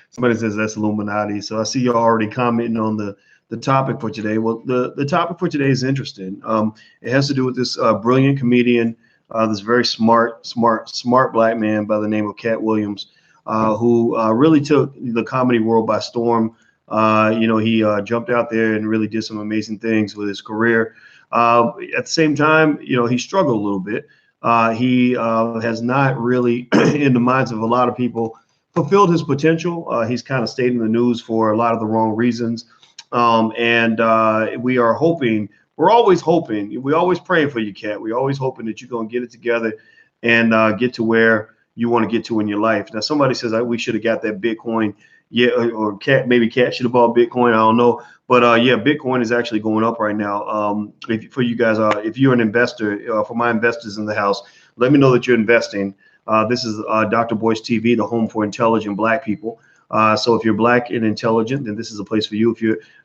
Somebody says that's Illuminati. So I see you're already commenting on the topic for today. Well, the topic for today is interesting. It has to do with this brilliant comedian, this very smart black man by the name of Katt Williams, who really took the comedy world by storm. He jumped out there and really did some amazing things with his career. At the same time, he struggled a little bit. He has not really, in the minds of a lot of people, fulfilled his potential. He's kind of stayed in the news for a lot of the wrong reasons. And we are hoping, we're always hoping, we always praying for you, Katt. We're always hoping that you're going to get it together and get to where you want to get to in your life. Now, somebody says we should have got that Bitcoin. Yeah, or maybe Katt should have bought Bitcoin. I don't know. But yeah, Bitcoin is actually going up right now. For you guys, if you're an investor, for my investors in the house, let me know that you're investing. This is Dr. Boyce TV, the home for intelligent black people. So if you're black and intelligent, then this is a place for you.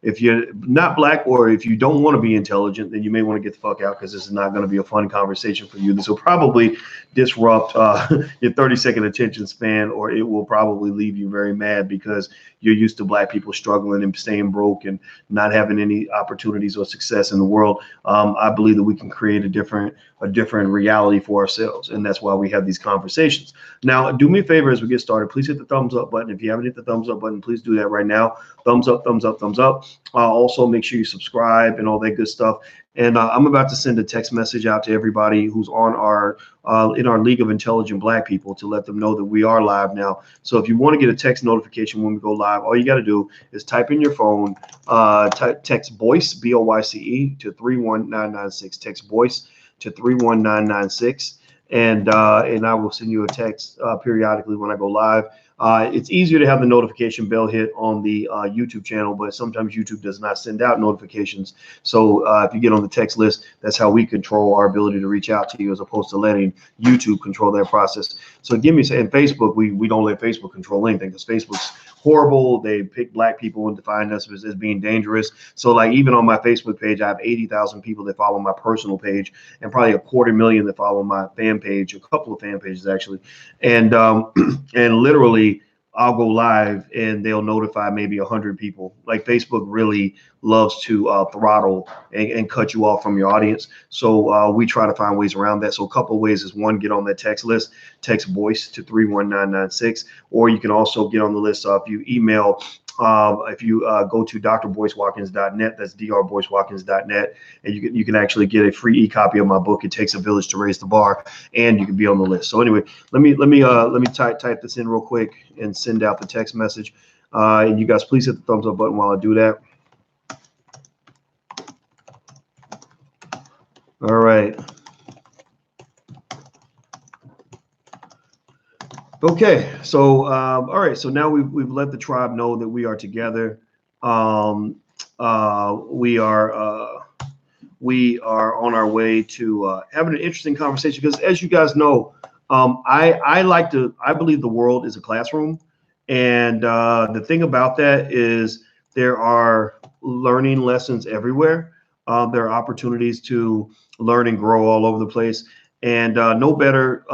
If you're not black, or if you don't want to be intelligent, then you may want to get the fuck out, because this is not going to be a fun conversation for you. This will probably disrupt your 30-second attention span, or it will probably leave you very mad because you're used to black people struggling and staying broke and not having any opportunities or success in the world. I believe that we can create a different reality for ourselves, and that's why we have these conversations. Now, do me a favor as we get started. Please hit the thumbs up button. If you haven't hit the thumbs up button, please do that right now. Thumbs up, thumbs up, thumbs up. Also, make sure you subscribe and all that good stuff. And I'm about to send a text message out to everybody who's on our in our League of Intelligent Black People to let them know that we are live now. So if you want to get a text notification when we go live, all you got to do is type in your phone, text Boyce, B-O-Y-C-E, to 31996. Text Boyce to 31996, and I will send you a text periodically when I go live. It's easier to have the notification bell hit on the YouTube channel, but sometimes YouTube does not send out notifications. So if you get on the text list, that's how we control our ability to reach out to you, as opposed to letting YouTube control that process. So give me, and Facebook, we don't let Facebook control anything, because Facebook's horrible. They pick black people and define us as being dangerous. So like even on my Facebook page, I have 80,000 people that follow my personal page, and probably 250,000 that follow my fan page, a couple of fan pages actually. And literally I'll go live and they'll notify maybe 100 people. Like Facebook really loves to throttle and cut you off from your audience. So we try to find ways around that. So a couple of ways is, one, get on that text list, text Boyce to 31996, or you can also get on the list if you email. If you go to drboycewatkins.net, that's drboycewatkins.net, and you can actually get a free e-copy of my book, It Takes a Village to Raise the Bar, and you can be on the list. So anyway, let me type this in real quick and send out the text message. And you guys, please hit the thumbs up button while I do that. All right. Okay, so all right, so now we've let the tribe know that we are together. We are on our way to having an interesting conversation, because, as you guys know, I believe the world is a classroom, and the thing about that is there are learning lessons everywhere. There are opportunities to learn and grow all over the place. And no better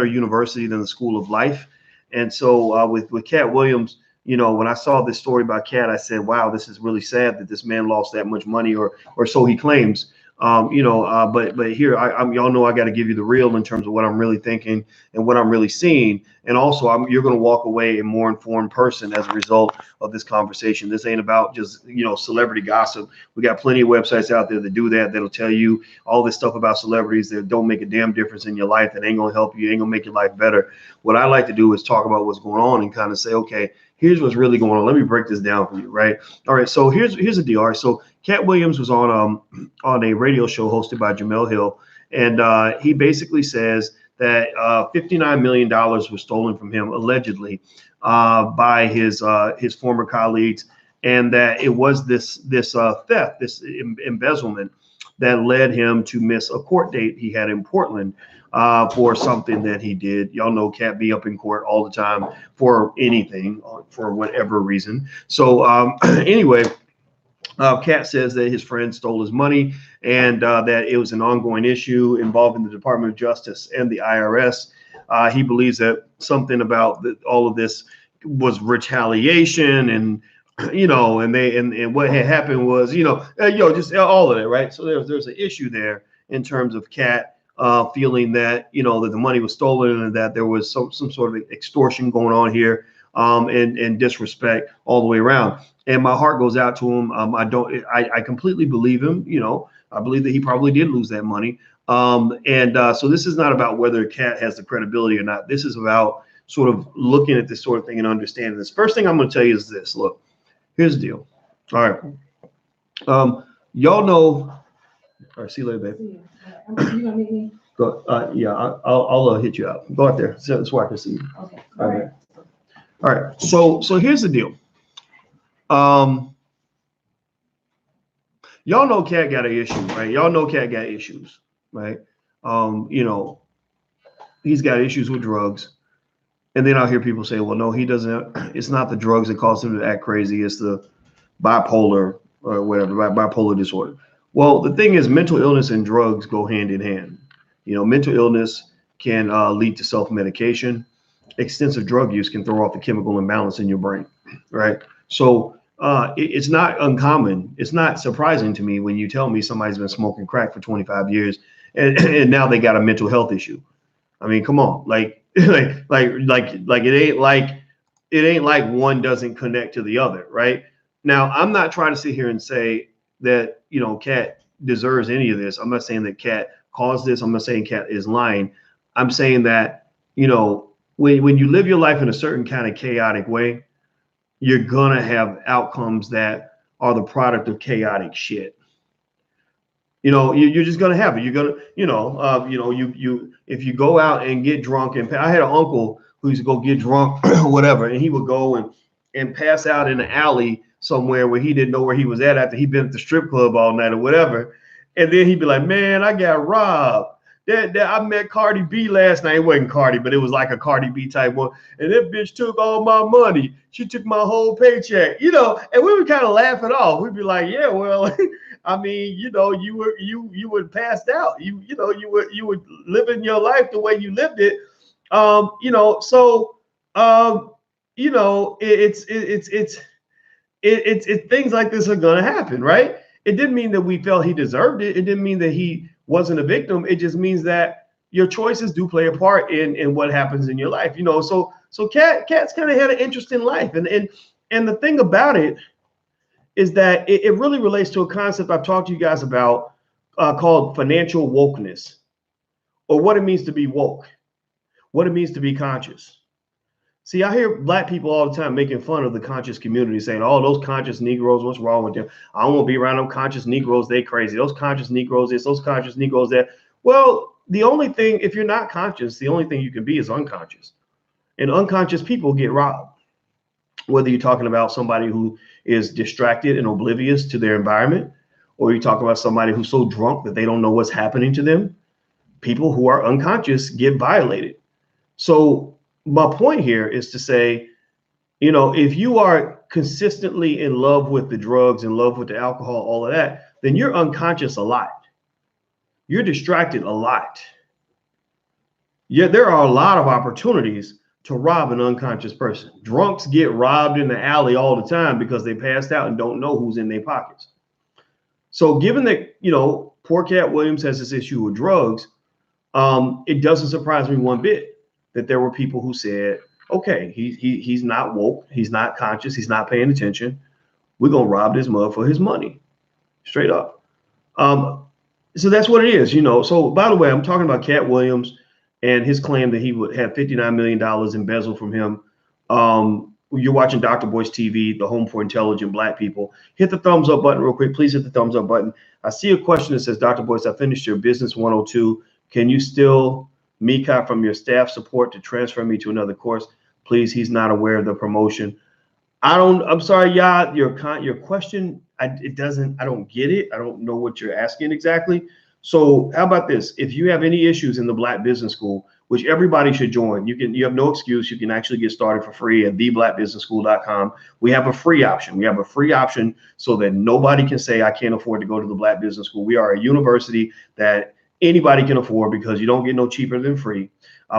university than the School of Life. And so with Katt Williams, when I saw this story about Katt, I said, wow, this is really sad that this man lost that much money, or so he claims. But here, y'all know I got to give you the real in terms of what I'm really thinking and what I'm really seeing. And also, you're going to walk away a more informed person as a result of this conversation. This ain't about just, celebrity gossip. We got plenty of websites out there that do that. That'll tell you all this stuff about celebrities that don't make a damn difference in your life, that ain't going to help you, ain't going to make your life better. What I like to do is talk about what's going on and kind of say, okay, here's what's really going on. Let me break this down for you, right? All right, so here's the deal. All right, so Katt Williams was on a radio show hosted by Jamel Hill, and he basically says that $59 million was stolen from him, allegedly, by his former colleagues, and that it was this theft, this embezzlement, that led him to miss a court date he had in Portland for something that he did. Y'all know Katt be up in court all the time for anything, for whatever reason. So anyway, Katt says that his friend stole his money, and that it was an ongoing issue involving the Department of Justice and the IRS. He believes that something about all of this was retaliation, and and what had happened was just all of that, right? So there's an issue there in terms of Katt feeling that that the money was stolen and that there was some sort of extortion going on here, and disrespect all the way around. And my heart goes out to him. I completely believe him. I believe that he probably did lose that money. So this is not about whether Katt has the credibility or not. This is about sort of looking at this sort of thing and understanding this. First thing I'm going to tell you is this. Look, here's the deal. All right. Y'all know. All right. See you later, babe. You gonna meet me? Go. Yeah. I'll hit you out. Go out there so I can see you. Okay. All right. All right. So here's the deal. Y'all know Katt got an issue, right? Y'all know Katt got issues, right? He's got issues with drugs. And then I'll hear people say, well, no, he doesn't. It's not the drugs that cause him to act crazy. It's the bipolar or whatever, bipolar disorder. Well, the thing is, mental illness and drugs go hand in hand. Mental illness can lead to self-medication. Extensive drug use can throw off the chemical imbalance in your brain, right? So it's not uncommon. It's not surprising to me when you tell me somebody's been smoking crack for 25 years and now they got a mental health issue. I mean, come on, like it ain't like one doesn't connect to the other, right? Now, I'm not trying to sit here and say that Katt deserves any of this. I'm not saying that Katt caused this. I'm not saying Katt is lying. I'm saying that when you live your life in a certain kind of chaotic way, you're gonna have outcomes that are the product of chaotic shit. You're just gonna have it. You're gonna, if you go out and get drunk, and I had an uncle who used to go get drunk or whatever, and he would go and pass out in the alley somewhere where he didn't know where he was at after he'd been at the strip club all night or whatever, and then he'd be like, "Man, I got robbed. I met Cardi B last night. It wasn't Cardi, but it was like a Cardi B type one. And that bitch took all my money. She took my whole paycheck, and we would kind of laugh it off. We'd be like, yeah, well, I mean, you were passed out. You were living your life the way you lived it. It's things like this are gonna happen, right? It didn't mean that we felt he deserved it. It didn't mean that he wasn't a victim. It just means that your choices do play a part in what happens in your life. So Katt's kind of had an interesting life. And the thing about it is that it really relates to a concept I've talked to you guys about called financial wokeness, or what it means to be woke, what it means to be conscious. See, I hear black people all the time making fun of the conscious community, saying, oh, those conscious Negroes, what's wrong with them? I don't want to be around them conscious Negroes. They crazy. Those conscious Negroes this, those conscious Negroes that. Well, the only thing, if you're not conscious, the only thing you can be is unconscious. And unconscious people get robbed. Whether you're talking about somebody who is distracted and oblivious to their environment, or you're talking about somebody who's so drunk that they don't know what's happening to them, people who are unconscious get violated. So my point here is to say, if you are consistently in love with the drugs, in love with the alcohol, all of that, then you're unconscious a lot. You're distracted a lot. Yeah, there are a lot of opportunities to rob an unconscious person. Drunks get robbed in the alley all the time because they passed out and don't know who's in their pockets. So given that, poor Katt Williams has this issue with drugs, it doesn't surprise me one bit that there were people who said, okay, he's not woke, he's not conscious, he's not paying attention. We're gonna rob this mug for his money, straight up. So that's what it is, So by the way, I'm talking about Katt Williams and his claim that he would have $59 million embezzled from him. You're watching Dr. Boyce TV, the home for intelligent black people. Hit the thumbs up button real quick. Please hit the thumbs up button. I see a question that says, Dr. Boyce, I finished your Business 102. Can you still Mika from your staff support to transfer me to another course? Please, he's not aware of the promotion. I'm sorry, y'all, your question, I don't get it. I don't know what you're asking exactly. So how about this? If you have any issues in the Black Business School, which everybody should join, you have no excuse. You can actually get started for free at theblackbusinessschool.com. We have a free option. We have a free option so that nobody can say I can't afford to go to the Black Business School. We are a university that anybody can afford because you don't get no cheaper than free.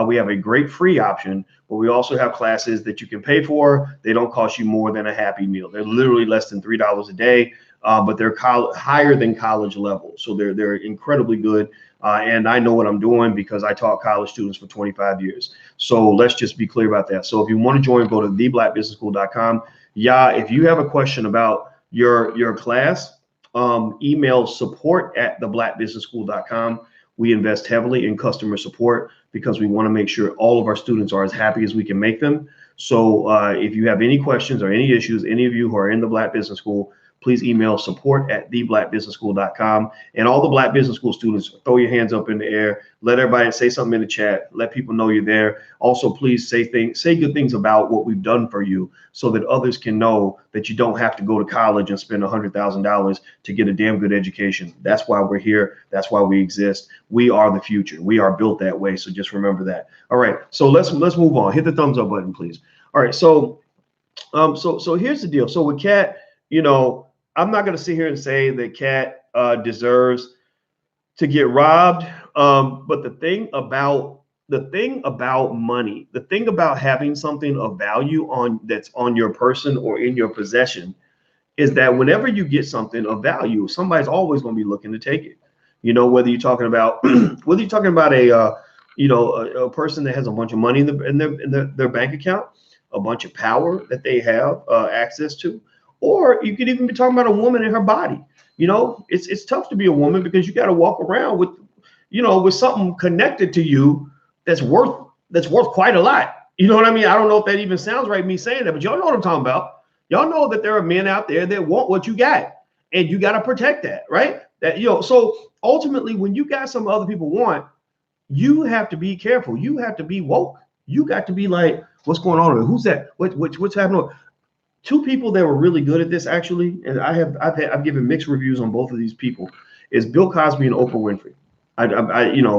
We have a great free option, but we also have classes that you can pay for. They don't cost you more than a Happy Meal. They're literally less than $3 a day, but they're higher than college level. So they're incredibly good. And I know what I'm doing because I taught college students for 25 years. So let's just be clear about that. So if you want to join, go to theblackbusinessschool.com. Yeah, if you have a question about your class, email support@theblackbusinessschool.com. We invest heavily in customer support because we want to make sure all of our students are as happy as we can make them. So if you have any questions or any issues, any of you who are in the Black Business School, please email support@theblackbusinessschool.com. And all the Black Business School students, throw your hands up in the air. Let everybody say something in the chat. Let people know you're there. Also, please say good things about what we've done for you so that others can know that you don't have to go to college and spend $100,000 to get a damn good education. That's why we're here. That's why we exist. We are the future. We are built that way. So just remember that. All right. So let's move on. Hit the thumbs up button, please. All right. So here's the deal. So with Katt, I'm not going to sit here and say that Katt deserves to get robbed. But the thing about money, the thing about having something of value that's on your person or in your possession is that whenever you get something of value, somebody's always going to be looking to take it. Whether you're talking about a person that has a bunch of money in their bank account, a bunch of power that they have access to. Or you could even be talking about a woman in her body. It's tough to be a woman because you got to walk around with something connected to you that's worth quite a lot. You know what I mean? I don't know if that even sounds right, me saying that, but y'all know what I'm talking about. Y'all know that there are men out there that want what you got, and you got to protect that, right? So ultimately, when you got something other people want, you have to be careful. You have to be woke. You got to be like, what's going on? Who's that? What's happening? Two people that were really good at this, actually, and I've given mixed reviews on both of these people, is Bill Cosby and Oprah Winfrey.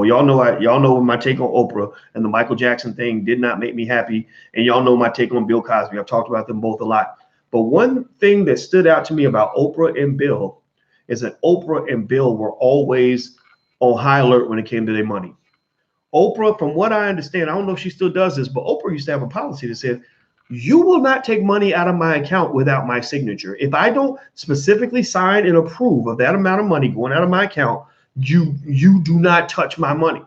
Y'all know my take on Oprah, and the Michael Jackson thing did not make me happy, and y'all know my take on Bill Cosby. I've talked about them both a lot. But one thing that stood out to me about Oprah and Bill is that Oprah and Bill were always on high alert when it came to their money. Oprah, from what I understand, I don't know if she still does this, but Oprah used to have a policy that said, you will not take money out of my account without my signature. If I don't specifically sign and approve of that amount of money going out of my account, you do not touch my money.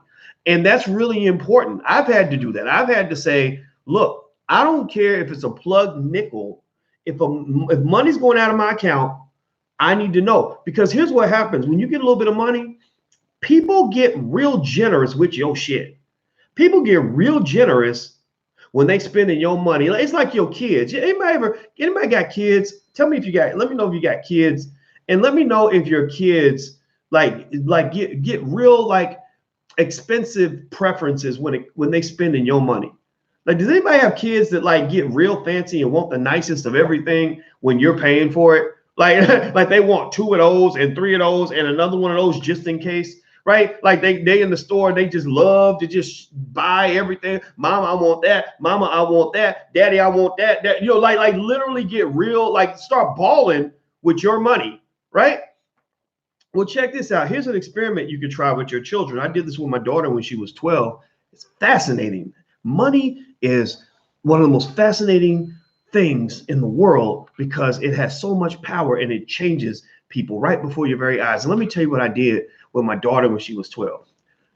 And that's really important. I've had to do that. I've had to say, look, I don't care if it's a plug nickel. If money's going out of my account, I need to know. Because here's what happens. When you get a little bit of money, people get real generous with your shit. People get real generous when they spending your money. It's like your kids. Anybody got kids? Let me know if you got kids, and let me know if your kids get real expensive preferences when they spending your money. Does anybody have kids that get real fancy and want the nicest of everything when you're paying for it? Like they want 2 of those and 3 of those and another one of those just in case. Right? Like they in the store, they just love to just buy everything. Mama, I want that. Mama, I want that. Daddy, I want that. Like literally get real, start balling with your money, right? Well, check this out. Here's an experiment you could try with your children. I did this with my daughter when she was 12. It's fascinating. Money is one of the most fascinating things in the world because it has so much power and it changes people right before your very eyes. And let me tell you what I did with my daughter when she was 12.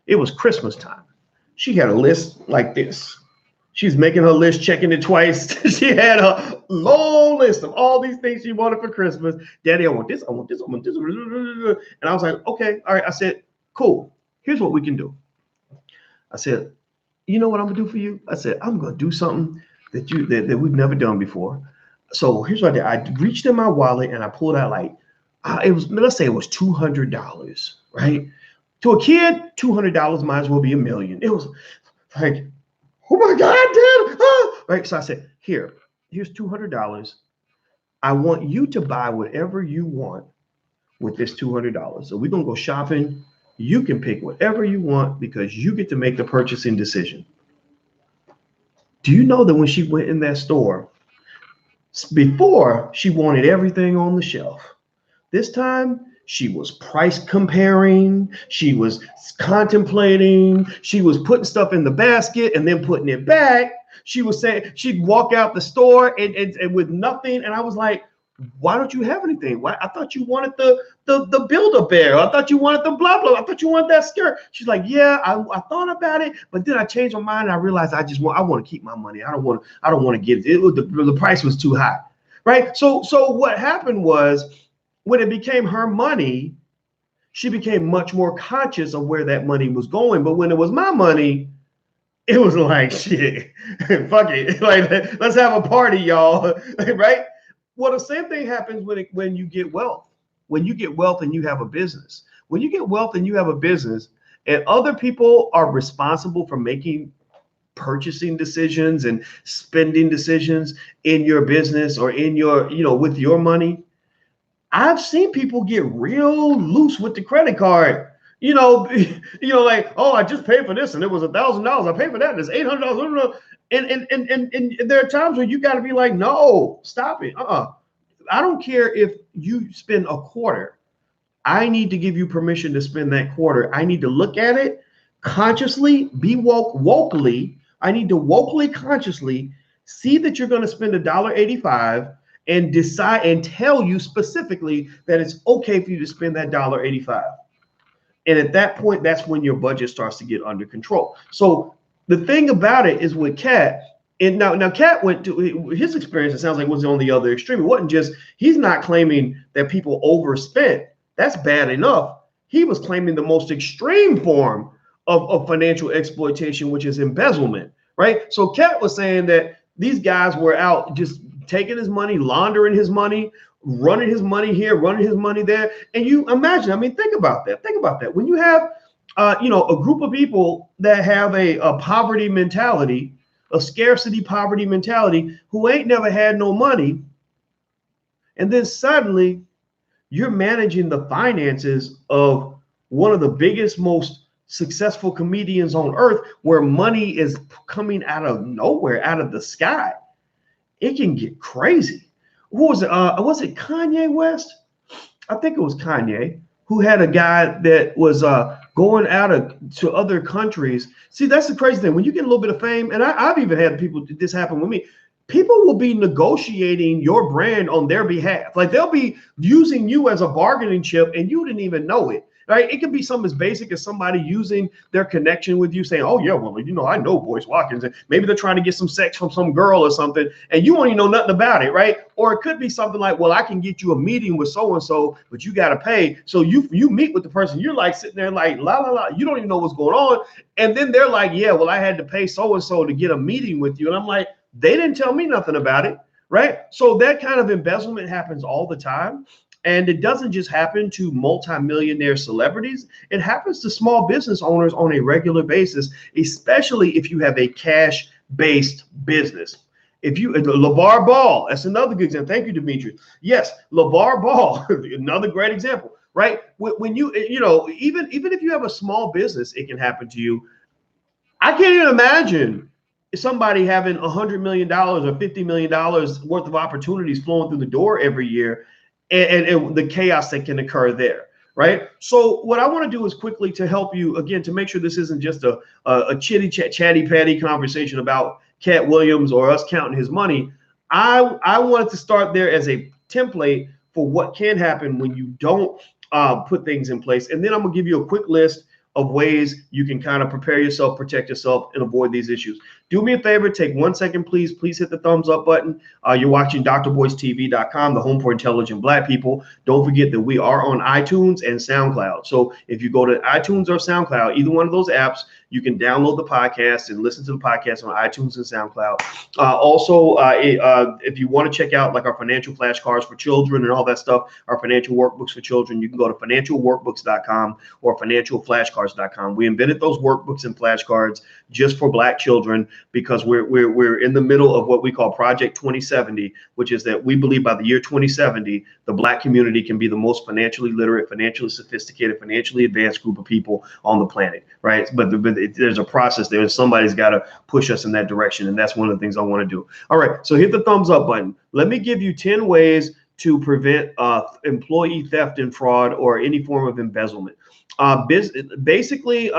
It was Christmas time. She had a list like this. She's making her list, checking it twice. She had a long list of all these things she wanted for Christmas. Daddy, I want this, I want this, I want this. And I was like, okay, all right. I said, cool. Here's what we can do. I said, you know what I'm gonna do for you? I said, I'm gonna do something that we've never done before. So here's what I did. I reached in my wallet and I pulled out let's say it was $200, right? To a kid, $200 might as well be $1 million. It was like, oh my God, Dad! Ah! Right? So I said, here's $200. I want you to buy whatever you want with this $200. So we're gonna go shopping. You can pick whatever you want because you get to make the purchasing decision. Do you know that when she went in that store, before she wanted everything on the shelf, this time She was price comparing. She was contemplating. She was putting stuff in the basket and then putting it back. She was saying she'd walk out the store and with nothing. And I was like, why don't you have anything? Why? I thought you wanted the Build-A-Bear. I thought you wanted the blah blah. I thought you wanted that skirt. She's like, yeah, I thought about it, but then I changed my mind. And I realized I want to keep my money. I don't want to get it. The price was too high, right? So what happened was, when it became her money, she became much more conscious of where that money was going. But when it was my money, it was like, shit, fuck it. Like, let's have a party, y'all, right? Well, the same thing happens when you get wealth. When you get wealth and you have a business. When you get wealth and you have a business, and other people are responsible for making purchasing decisions and spending decisions in your business or in your, with your money. I've seen people get real loose with the credit card. Like, oh, I just paid for this and it was $1,000. I paid for that and it's $800. And there are times where you got to be like, no, stop it. I don't care if you spend a quarter. I need to give you permission to spend that quarter. I need to look at it consciously, be wokely. I need to wokely, consciously see that you're going to spend $1.85 and decide and tell you specifically that it's okay for you to spend that $1.85. And at that point, that's when your budget starts to get under control. So the thing about it is with Katt, and now Katt went to his experience, it sounds like, was on the other extreme. It wasn't just, he's not claiming that people overspent. That's bad enough. He was claiming the most extreme form of financial exploitation, which is embezzlement, right? So Katt was saying that these guys were out just taking his money, laundering his money, running his money here, running his money there. And you imagine, think about that. Think about that. When you have, a group of people that have a poverty mentality, a scarcity poverty mentality, who ain't never had no money, and then suddenly you're managing the finances of one of the biggest, most successful comedians on earth, where money is coming out of nowhere, out of the sky. It can get crazy. Who was it? Was it Kanye West? I think it was Kanye, who had a guy that was going out to other countries. See, that's the crazy thing. When you get a little bit of fame, and I've even had people, this happen with me, people will be negotiating your brand on their behalf. Like, they'll be using you as a bargaining chip and you didn't even know it. Right? It could be something as basic as somebody using their connection with you, saying, oh, yeah, well, I know Boyce Watkins. And maybe they're trying to get some sex from some girl or something, and you don't even know nothing about it, right? Or it could be something like, well, I can get you a meeting with so-and-so, but you got to pay. So you meet with the person. You're like sitting there like, la, la, la. You don't even know what's going on. And then they're like, yeah, well, I had to pay so-and-so to get a meeting with you. And I'm like, they didn't tell me nothing about it, right? So that kind of embezzlement happens all the time. And it doesn't just happen to multimillionaire celebrities. It happens to small business owners on a regular basis, especially if you have a cash-based business. If you, LeVar Ball, that's another good example. Thank you, Dimitri. Yes, LeVar Ball, another great example, right? When you even if you have a small business, it can happen to you. I can't even imagine somebody having $100 million or $50 million worth of opportunities flowing through the door every year. And the chaos that can occur there, right? So what I want to do is quickly, to help you, again, to make sure this isn't just a chatty patty conversation about Katt Williams or us counting his money. I wanted to start there as a template for what can happen when you don't put things in place. And then I'm gonna give you a quick list of ways you can kind of prepare yourself, protect yourself, and avoid these issues. Do me a favor, take 1 second, please. Please hit the thumbs up button. You're watching drboycetv.com, the home for intelligent Black people. Don't forget that we are on iTunes and SoundCloud. So if you go to iTunes or SoundCloud, either one of those apps, you can download the podcast and listen to the podcast on iTunes and SoundCloud. Also, if you want to check out like our financial flashcards for children and all that stuff, our financial workbooks for children, you can go to financialworkbooks.com or financialflashcards.com. We invented those workbooks and flashcards just for Black children, because we're in the middle of what we call Project 2070, which is that we believe by the year 2070, the Black community can be the most financially literate, financially sophisticated, financially advanced group of people on the planet, right? But there's a process there, and somebody's got to push us in that direction, and that's one of the things I want to do. All right, so hit the thumbs up button. Let me give you 10 ways to prevent employee theft and fraud or any form of embezzlement. Basically,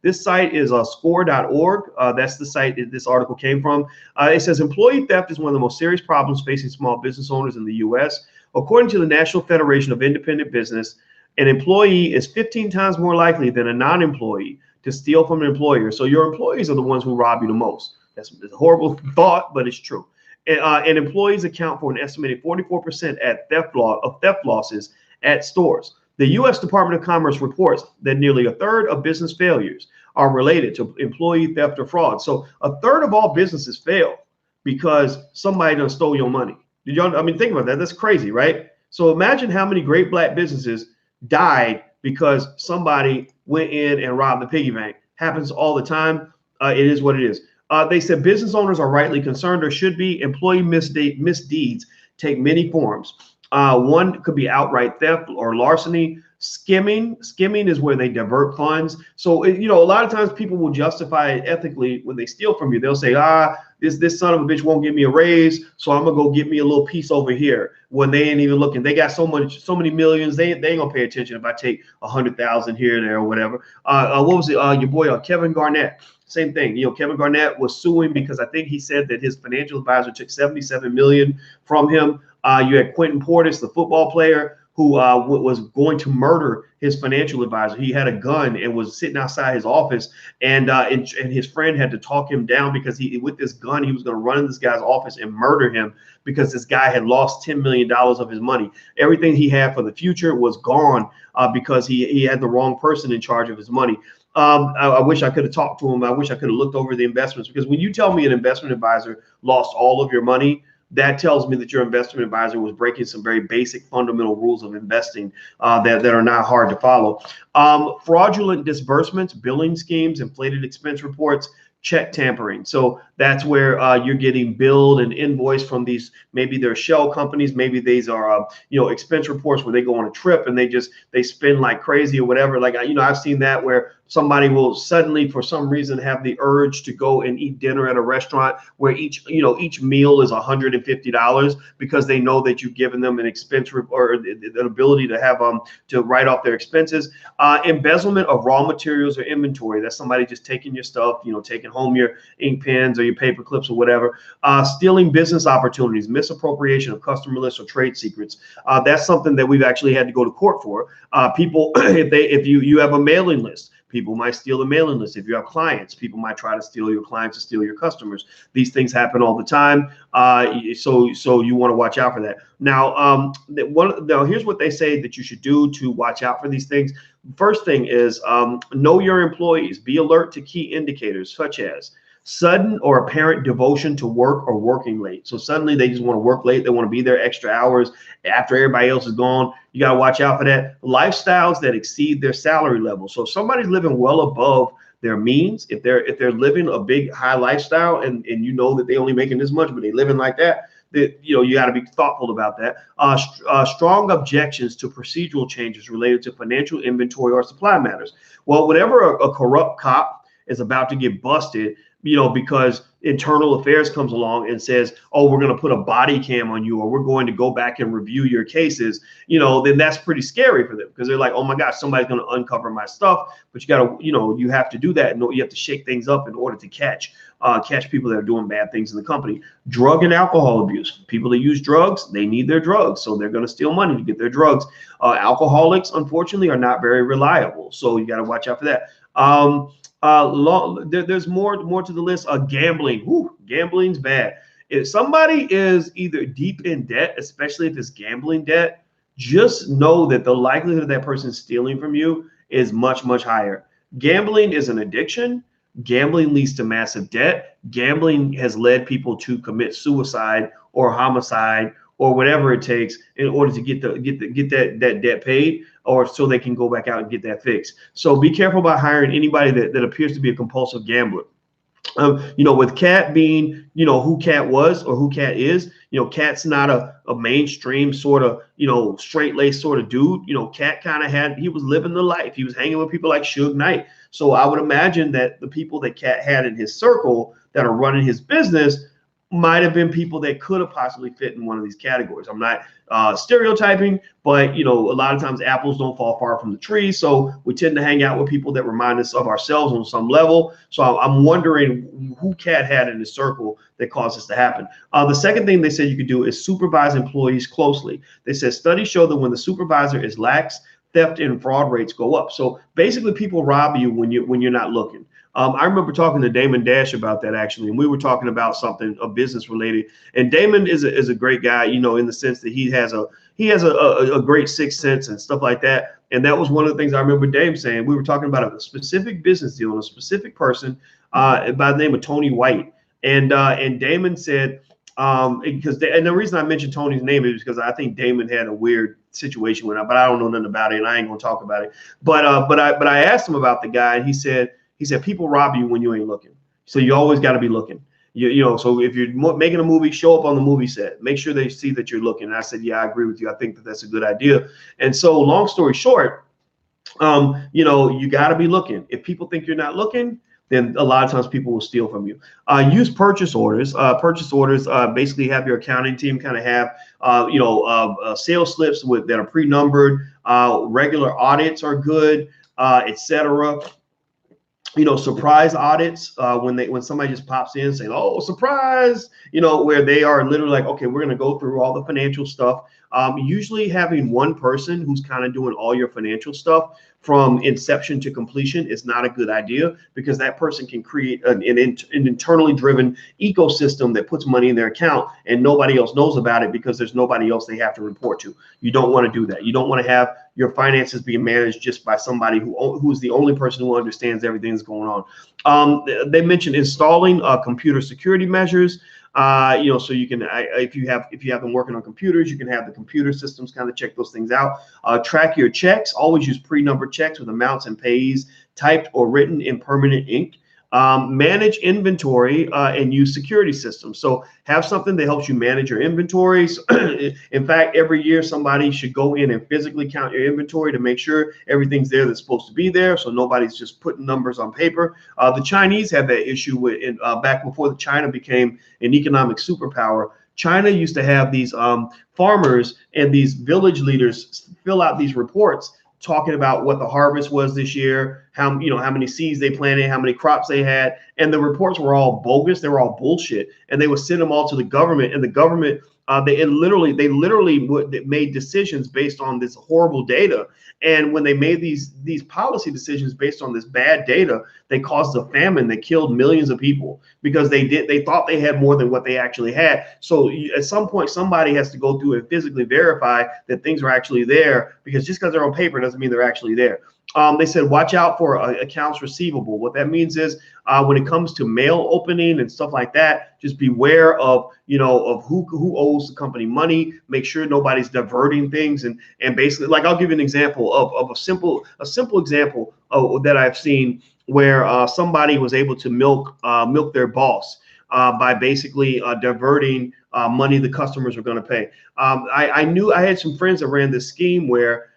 this site is score.org. That's the site that this article came from. It says employee theft is one of the most serious problems facing small business owners in the U.S. According to the National Federation of Independent Business, an employee is 15 times more likely than a non-employee to steal from an employer. So your employees are the ones who rob you the most. That's a horrible thought, but it's true. And employees account for an estimated 44% of theft losses at stores. The U.S. Department of Commerce reports that nearly a third of business failures are related to employee theft or fraud. So a third of all businesses fail because somebody done stole your money. Did y'all? I mean, think about that. That's crazy, right? So imagine how many great black businesses died because somebody went in and robbed the piggy bank. Happens all the time. It is what it is. They said business owners are rightly concerned, or should be. Employee misdeeds take many forms. One could be outright theft or larceny. Skimming is where they divert funds. So, a lot of times people will justify it ethically when they steal from you. They'll say, this son of a bitch won't give me a raise, so I'm gonna go get me a little piece over here, when they ain't even looking. They got so many millions, they ain't gonna pay attention if I take 100,000 here and there or whatever. What was it? Your boy Kevin Garnett. Same thing. Kevin Garnett was suing because I think he said that his financial advisor took $77 million from him. You had Quentin Portis, the football player, who was going to murder his financial advisor. He had a gun and was sitting outside his office, and his friend had to talk him down because with this gun, he was going to run in this guy's office and murder him because this guy had lost $10 million of his money. Everything he had for the future was gone because he had the wrong person in charge of his money. I wish I could have talked to him. I wish I could have looked over the investments, because when you tell me an investment advisor lost all of your money, that tells me that your investment advisor was breaking some very basic fundamental rules of investing that are not hard to follow. Fraudulent disbursements, billing schemes, inflated expense reports, check tampering. So that's where you're getting billed and invoiced from these, maybe they're shell companies, maybe these are expense reports where they go on a trip and they spend like crazy or whatever. Like I've seen that where somebody will suddenly for some reason have the urge to go and eat dinner at a restaurant where each meal is $150 because they know that you've given them an expense or the ability to have to write off their expenses. Embezzlement of raw materials or inventory. That's somebody just taking your stuff, taking home your ink pens or your paper clips or whatever. Stealing business opportunities, misappropriation of customer lists or trade secrets. That's something that we've actually had to go to court for. People, if you have a mailing list, people might steal the mailing list. If you have clients, people might try to steal your clients to steal your customers. These things happen all the time. So you want to watch out for that. Now, here's what they say that you should do to watch out for these things. First thing is know your employees. Be alert to key indicators such as sudden or apparent devotion to work or working late. So suddenly they just want to work late. They want to be there extra hours after everybody else is gone. You got to watch out for that. Lifestyles that exceed their salary level. So if somebody's living well above their means, if they're living a big high lifestyle and you know that they only making this much, but they living like that, you got to be thoughtful about that. Strong objections to procedural changes related to financial inventory or supply matters. Well, whenever a corrupt cop is about to get busted, because internal affairs comes along and says, oh, we're going to put a body cam on you, or we're going to go back and review your cases, then that's pretty scary for them, because they're like, oh my gosh, somebody's going to uncover my stuff. But you got to, you have to do that. You have to shake things up in order to catch people that are doing bad things in the company. Drug and alcohol abuse. People that use drugs, they need their drugs, so they're going to steal money to get their drugs. Alcoholics, unfortunately, are not very reliable, so you got to watch out for that. There's more to the list. Gambling. Whew, gambling's bad. If somebody is either deep in debt, especially if it's gambling debt, just know that the likelihood of that person stealing from you is much, much higher. Gambling is an addiction. Gambling leads to massive debt. Gambling has led people to commit suicide or homicide or whatever it takes in order to get that debt paid, or so they can go back out and get that fixed. So be careful about hiring anybody that appears to be a compulsive gambler. With Katt being, who Katt was or who Katt is, Katt's not a mainstream sort of, straight-laced sort of dude. Katt he was living the life. He was hanging with people like Suge Knight. So I would imagine that the people that Katt had in his circle that are running his business might have been people that could have possibly fit in one of these categories. I'm not stereotyping, but a lot of times apples don't fall far from the tree. So we tend to hang out with people that remind us of ourselves on some level. So I'm wondering who Katt had in his circle that caused this to happen. The second thing they said you could do is supervise employees closely. They said studies show that when the supervisor is lax, theft and fraud rates go up. So basically people rob you when you're not looking. I remember talking to Damon Dash about that actually, and we were talking about something business related. And Damon is a great guy, in the sense that he has a great sixth sense and stuff like that. And that was one of the things I remember Dave saying. We were talking about a specific business deal and a specific person by the name of Tony White. And Damon said, and the reason I mentioned Tony's name is because I think Damon had a weird situation with him, but I don't know nothing about it, and I ain't gonna talk about it. But I asked him about the guy, and he said people rob you when you ain't looking. So you always got to be looking. So if you're making a movie, show up on the movie set. Make sure they see that you're looking. And I said, yeah, I agree with you. I think that's a good idea. And so long story short, you got to be looking. If people think you're not looking, then a lot of times people will steal from you. Use purchase orders. Purchase orders basically have your accounting team kind of have, sales slips that are pre-numbered. Regular audits are good, etc. Surprise audits, when somebody just pops in saying, oh, surprise, where they are literally like, okay, we're going to go through all the financial stuff. Usually having one person who's kind of doing all your financial stuff from inception to completion is not a good idea, because that person can create an internally driven ecosystem that puts money in their account and nobody else knows about it because there's nobody else they have to report to. You don't want to do that. You don't want to have your finances being managed just by somebody who's the only person who understands everything that's going on. They mentioned installing computer security measures. So you can, if you have them working on computers, you can have the computer systems kind of check those things out. Track your checks. Always use pre-numbered checks with amounts and pays typed or written in permanent ink. Manage inventory and use security systems. So have something that helps you manage your inventories. In fact, every year somebody should go in and physically count your inventory to make sure everything's there that's supposed to be there, so nobody's just putting numbers on paper. The Chinese had that issue with back before China became an economic superpower. China used to have these farmers and these village leaders fill out these reports talking about what the harvest was this year, how many seeds they planted, how many crops they had, and the reports were all bogus. They were all bullshit, and they would send them all to the government, and the government they literally made decisions based on this horrible data. And when they made these policy decisions based on this bad data, they caused a famine that killed millions of people because they thought they had more than what they actually had. So at some point, somebody has to go through and physically verify that things are actually there, because just because they're on paper doesn't mean they're actually there. They said, watch out for accounts receivable. What that means is when it comes to mail opening and stuff like that, just beware of who owes the company money. Make sure nobody's diverting things. And basically, like, I'll give you an example of a simple example that I've seen where somebody was able to milk their boss by basically diverting money the customers were going to pay. I had some friends that ran this scheme where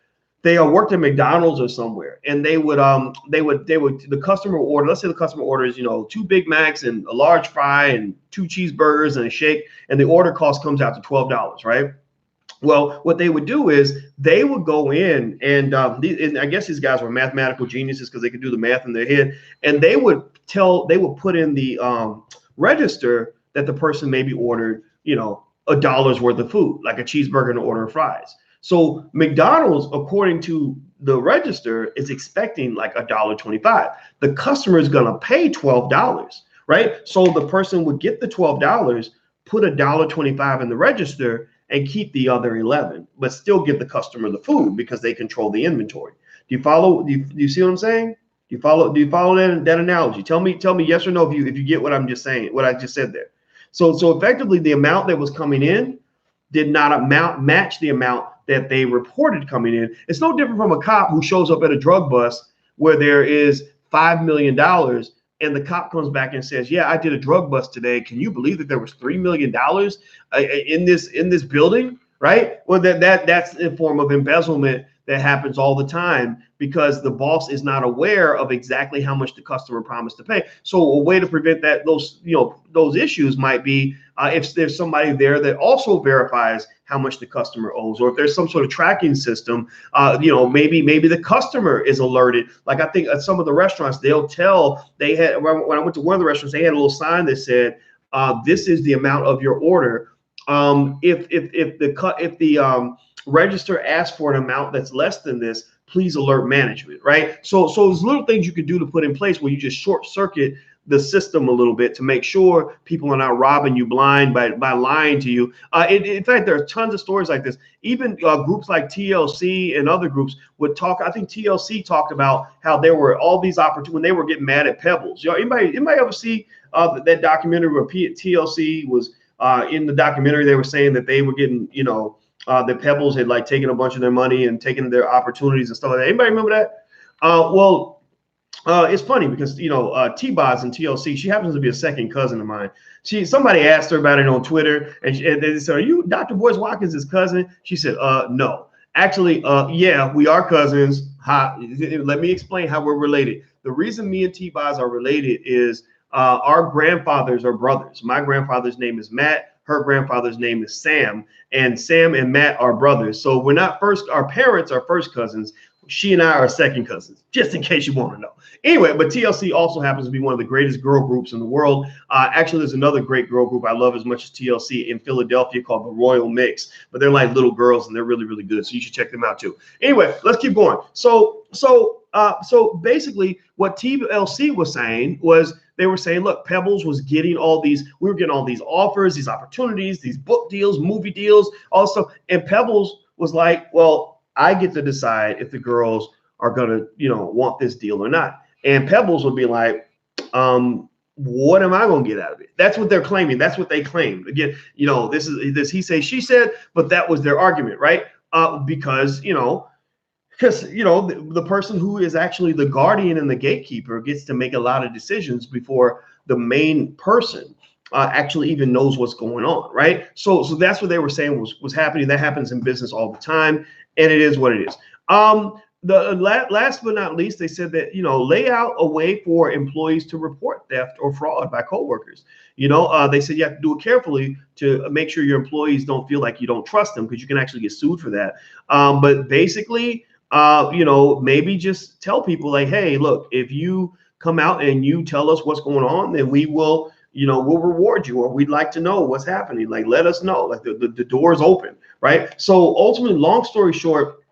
they worked at McDonald's or somewhere, and they would the customer order, let's say the customer orders 2 Big Macs and a large fry and 2 cheeseburgers and a shake, and the order cost comes out to $12, right? Well, what they would do is they would go in and I guess these guys were mathematical geniuses because they could do the math in their head, and they would put in the register that the person maybe ordered $1 worth of food, like a cheeseburger and an order of fries. So McDonald's, according to the register, is expecting like $1.25. The customer is going to pay $12, right? So the person would get the $12, put $1.25 in the register, and keep the other 11, but still give the customer the food because they control the inventory. Do you follow? Do you see what I'm saying? Do you follow that analogy? Tell me yes or no if you get what I'm just saying, what I just said there. So effectively, the amount that was coming in did not match the amount that they reported coming in. It's no different from a cop who shows up at a drug bust where there is $5 million, and the cop comes back and says, yeah, I did a drug bust today. Can you believe that there was $3 million in this building, right? Well, that's a form of embezzlement that happens all the time because the boss is not aware of exactly how much the customer promised to pay. So a way to prevent that, those issues might be if there's somebody there that also verifies how much the customer owes, or if there's some sort of tracking system, maybe the customer is alerted. Like I think at some of the restaurants, they had, when I went to one of the restaurants, they had a little sign that said, this is the amount of your order. If the register asks for an amount that's less than this, please alert management, right? So there's little things you can do to put in place where you just short circuit the system a little bit to make sure people are not robbing you blind by lying to you. In fact, there are tons of stories like this. Even groups like TLC and other groups would talk. I think TLC talked about how there were all these opportunities when they were getting mad at Pebbles. Anybody ever see that documentary where TLC was in the documentary? They were saying that they were getting, that Pebbles had like taken a bunch of their money and taken their opportunities and stuff like that. Anybody remember that? It's funny because T-Boz and TLC, she happens to be a second cousin of mine. Somebody asked her about it on Twitter, and they said, "Are you Dr. Boyce Watkins' cousin?" She said, "No, actually, yeah, we are cousins." Let me explain how we're related. The reason me and T-Boz are related is our grandfathers are brothers. My grandfather's name is Matt. Her grandfather's name is Sam, and Sam and Matt are brothers. So we're not first. Our parents are first cousins. She and I are second cousins, just in case you want to know. Anyway, but TLC also happens to be one of the greatest girl groups in the world. Actually, there's another great girl group I love as much as TLC in Philadelphia called the Royal Mix, but they're like little girls and they're really, really good. So you should check them out too. Anyway, let's keep going. So basically what TLC was saying was they were saying, look, Pebbles was getting we were getting all these offers, these opportunities, these book deals, movie deals, all stuff. And Pebbles was like, well, I get to decide if the girls are going to, want this deal or not. And Pebbles would be like, what am I going to get out of it? That's what they're claiming. That's what they claimed. Again, this is this he say, she said, but that was their argument, right? Because the person who is actually the guardian and the gatekeeper gets to make a lot of decisions before the main person actually even knows what's going on, right? So that's what they were saying was happening. That happens in business all the time, and it is what it is. Last but not least, they said that lay out a way for employees to report theft or fraud by coworkers. They said you have to do it carefully to make sure your employees don't feel like you don't trust them, because you can actually get sued for that. But basically, maybe just tell people like, hey, look, if you come out and you tell us what's going on, then we will. We'll reward you, or we'd like to know what's happening. Like, let us know. Like the door's open, right? So ultimately, long story short,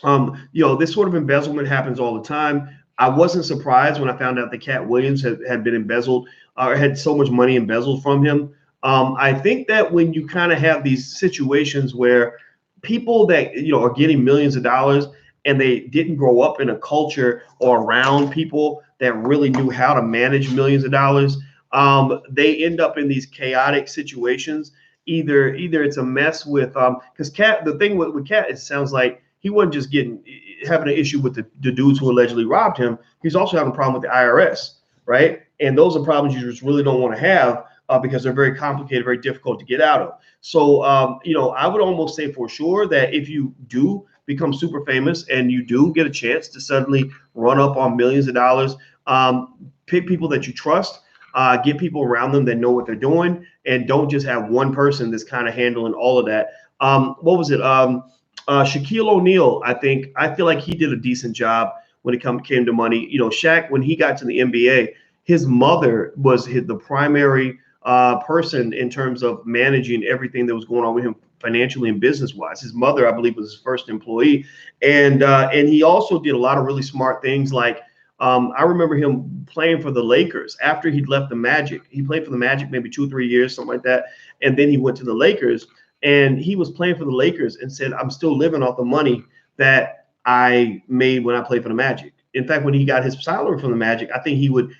this sort of embezzlement happens all the time. I wasn't surprised when I found out that Katt Williams had been embezzled, or had so much money embezzled from him. I think that when you kind of have these situations where people that are getting millions of dollars and they didn't grow up in a culture or around people that really knew how to manage millions of dollars, they end up in these chaotic situations. Either it's a mess with because the thing with Katt, it sounds like he wasn't just having an issue with the dudes who allegedly robbed him. He's also having a problem with the IRS, right? And those are problems you just really don't want to have because they're very complicated, very difficult to get out of. So I would almost say for sure that if you do become super famous and you do get a chance to suddenly run up on millions of dollars, pick people that you trust. Get people around them that know what they're doing, and don't just have one person that's kind of handling all of that. What was it? Shaquille O'Neal, I feel like he did a decent job when it came to money. Shaq, when he got to the NBA, his mother was the primary person in terms of managing everything that was going on with him financially and business wise. His mother, I believe, was his first employee, and he also did a lot of really smart things like. I remember him playing for the Lakers after he'd left the Magic. He played for the Magic maybe 2 or 3 years, something like that. And then he went to the Lakers, and he was playing for the Lakers and said, I'm still living off the money that I made when I played for the Magic. In fact, when he got his salary from the Magic, I think he would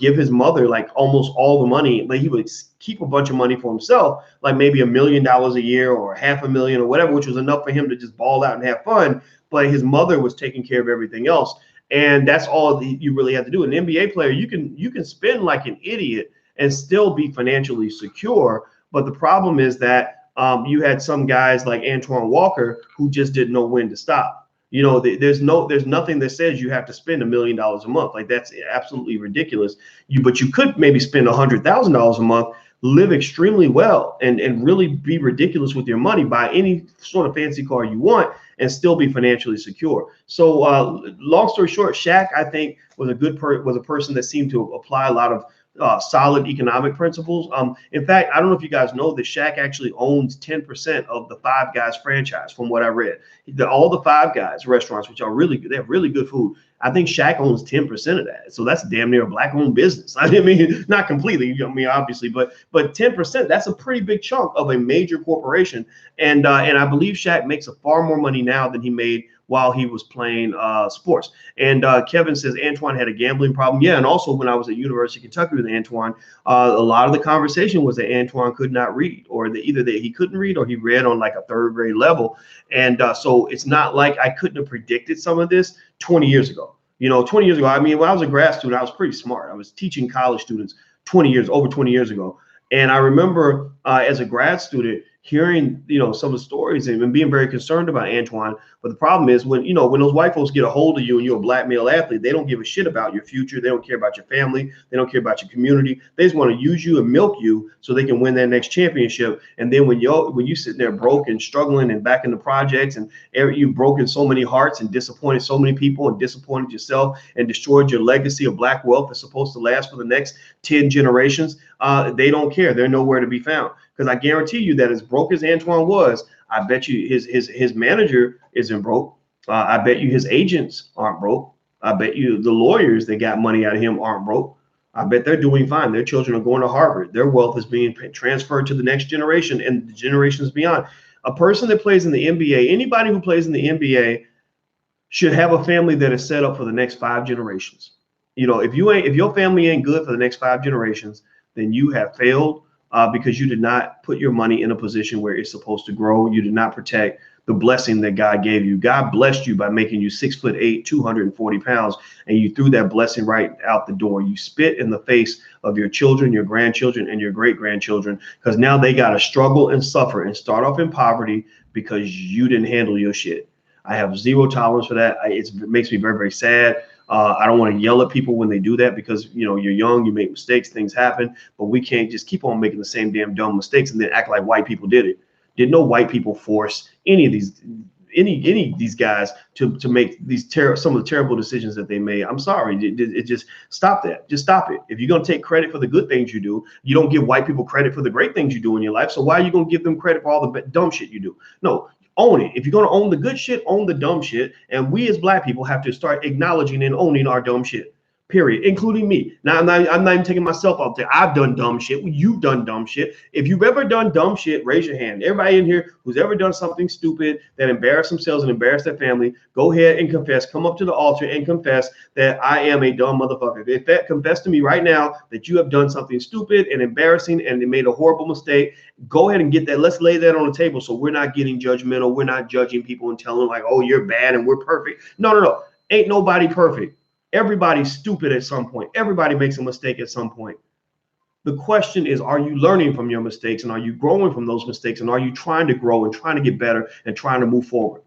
give his mother like almost all the money, but he would keep a bunch of money for himself, like maybe $1 million a year or $500,000 or whatever, which was enough for him to just ball out and have fun. But his mother was taking care of everything else. And that's all you really have to do. An NBA player, you can spend like an idiot and still be financially secure. But the problem is that you had some guys like Antoine Walker who just didn't know when to stop. There's nothing that says you have to spend $1 million a month. Like, that's absolutely ridiculous. But you could maybe spend $100,000 a month, live extremely well, and really be ridiculous with your money, buy any sort of fancy car you want, and still be financially secure. So long story short, Shaq, I think, was a person that seemed to apply a lot of solid economic principles. In fact, I don't know if you guys know that Shaq actually owns 10% of the Five Guys franchise, from what I read. All the Five Guys restaurants, which are really good, they have really good food. I think Shaq owns 10% of that. So that's damn near a black-owned business. I mean, not completely, obviously, but 10%, that's a pretty big chunk of a major corporation. And I believe Shaq makes far more money now than he made while he was playing sports. And Kevin says Antoine had a gambling problem. Yeah, and also when I was at University of Kentucky with Antoine, a lot of the conversation was that Antoine could not read, or that either that he couldn't read or he read on like a third grade level. And so it's not like I couldn't have predicted some of this 20 years ago. 20 years ago, I mean, when I was a grad student, I was pretty smart. I was teaching college students over 20 years ago. And I remember as a grad student hearing, some of the stories and being very concerned about Antoine. But the problem is when those white folks get a hold of you and you're a black male athlete, they don't give a shit about your future. They don't care about your family. They don't care about your community. They just want to use you and milk you so they can win that next championship. And then when you sitting there broke and struggling and back in the projects, and you've broken so many hearts and disappointed so many people and disappointed yourself and destroyed your legacy of black wealth that's supposed to last for the next 10 generations, they don't care. They're nowhere to be found. Because I guarantee you that as broke as Antoine was, I bet you his manager isn't broke. I bet you his agents aren't broke. I bet you the lawyers that got money out of him aren't broke. I bet they're doing fine. Their children are going to Harvard. Their wealth is being transferred to the next generation and the generations beyond. A person that plays in the NBA, anybody who plays in the NBA should have a family that is set up for the next 5 generations. If your family ain't good for the next 5 generations, then you have failed. Because you did not put your money in a position where it's supposed to grow. You did not protect the blessing that God gave you. God blessed you by making you 6'8", 240 pounds, and you threw that blessing right out the door. You spit in the face of your children, your grandchildren, and your great-grandchildren, because now they got to struggle and suffer and start off in poverty because you didn't handle your shit. I have zero tolerance for that. It makes me very, very sad. I don't want to yell at people when they do that because, you're young, you make mistakes, things happen, but we can't just keep on making the same damn dumb mistakes and then act like white people did it. Did no white people force any of these guys to make some of the terrible decisions that they made? I'm sorry. It just stop that. Just stop it. If you're going to take credit for the good things you do, you don't give white people credit for the great things you do in your life. So why are you going to give them credit for all the dumb shit you do? No. Own it. If you're going to own the good shit, own the dumb shit. And we as black people have to start acknowledging and owning our dumb shit, period, including me. Now, I'm not even taking myself out there. I've done dumb shit. You've done dumb shit. If you've ever done dumb shit, raise your hand. Everybody in here who's ever done something stupid that embarrassed themselves and embarrassed their family, go ahead and confess. Come up to the altar and confess that I am a dumb motherfucker. If that, confess to me right now that you have done something stupid and embarrassing and made a horrible mistake. Go ahead and get that. Let's lay that on the table so we're not getting judgmental. We're not judging people and telling them like, oh, you're bad and we're perfect. No. Ain't nobody perfect. Everybody's stupid at some point. Everybody makes a mistake at some point. The question is, are you learning from your mistakes, and are you growing from those mistakes, and are you trying to grow and trying to get better and trying to move forward?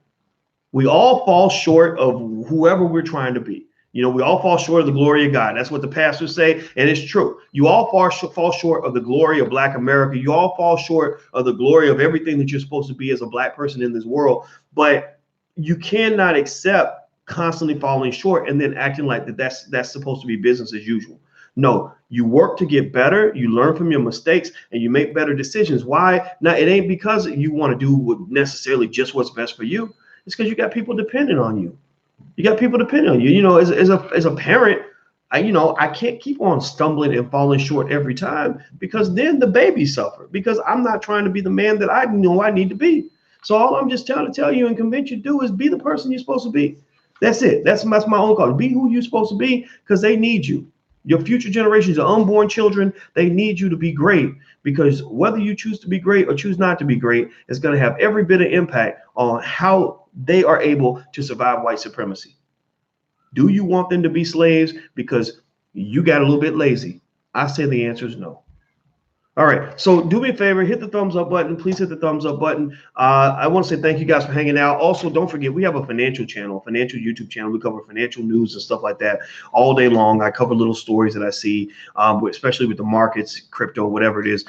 We all fall short of whoever we're trying to be. We all fall short of the glory of God. That's what the pastors say, and it's true. You all fall short of the glory of Black America. You all fall short of the glory of everything that you're supposed to be as a Black person in this world. But you cannot accept constantly falling short and then acting like that's supposed to be business as usual. No, you work to get better. You learn from your mistakes and you make better decisions. Why? Now, it ain't because you want to do necessarily just what's best for you. It's because you got people depending on you. You got people depending on you. As a parent, I can't keep on stumbling and falling short every time, because then the babies suffer, because I'm not trying to be the man that I know I need to be. So all I'm just trying to tell you and convince you to do is be the person you're supposed to be. That's it. That's my own call. Be who you're supposed to be, because they need you. Your future generations of unborn children, they need you to be great, because whether you choose to be great or choose not to be great is going to have every bit of impact on how they are able to survive white supremacy. Do you want them to be slaves because you got a little bit lazy? I say the answer is no. All All right. So do me a favor, hit the thumbs up button. Please hit the thumbs up button. I want to say thank you guys for hanging out. Also, don't forget, we have a financial channel, a financial YouTube channel. We cover financial news and stuff like that all day long. I cover little stories that I see, especially with the markets, crypto, whatever it is.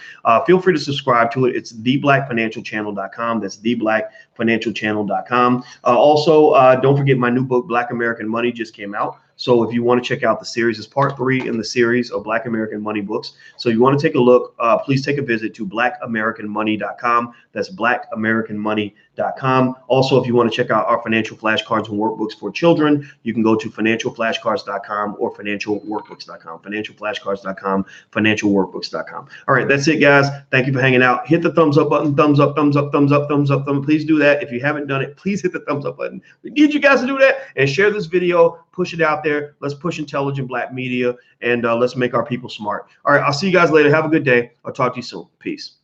Feel free to subscribe to it. It's theblackfinancialchannel.com. That's theblackfinancialchannel.com. Also, don't forget my new book, Black American Money, just came out. So if you want to check out the series, it's part 3 in the series of Black American Money books. So you want to take a look, please take a visit to blackAmericanMoney.com. That's blackAmericanMoney.com. Also, if you want to check out our financial flashcards and workbooks for children, you can go to financialflashcards.com or financialworkbooks.com, financialflashcards.com, financialworkbooks.com. All right, that's it, guys. Thank you for hanging out. Hit the thumbs up button, thumbs up, thumbs up, thumbs up, thumbs up, thumbs. Please do that. If you haven't done it, please hit the thumbs up button. We need you guys to do that and share this video. Push it out there. Let's push intelligent Black media, and let's make our people smart. All right, I'll see you guys later. Have a good day. I'll talk to you soon. Peace.